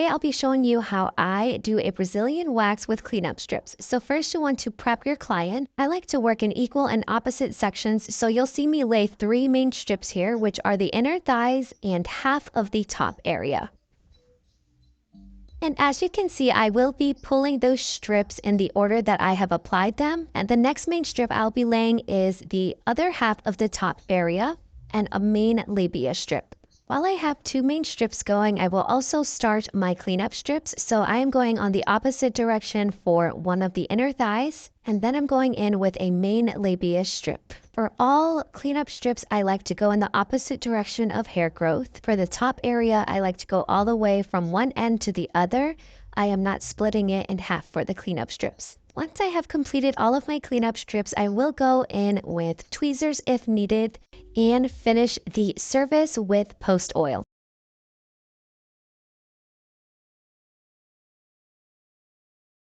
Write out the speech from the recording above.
Today I'll be showing you how I do a Brazilian wax with cleanup strips. So first you want to prep your client. I like to work in equal and opposite sections, so you'll see me lay 3 main strips here, which are the inner thighs and half of the top area. And as you can see, I will be pulling those strips in the order that I have applied them. And the next main strip I'll be laying is the other half of the top area and a main labia strip. While I have 2 main strips going, I will also start my cleanup strips. So I am going on the opposite direction for one of the inner thighs, and then I'm going in with a main labia strip. For all cleanup strips, I like to go in the opposite direction of hair growth. For the top area, I like to go all the way from one end to the other. I am not splitting it in half for the cleanup strips. Once I have completed all of my cleanup strips, I will go in with tweezers if needed and finish the service with post oil.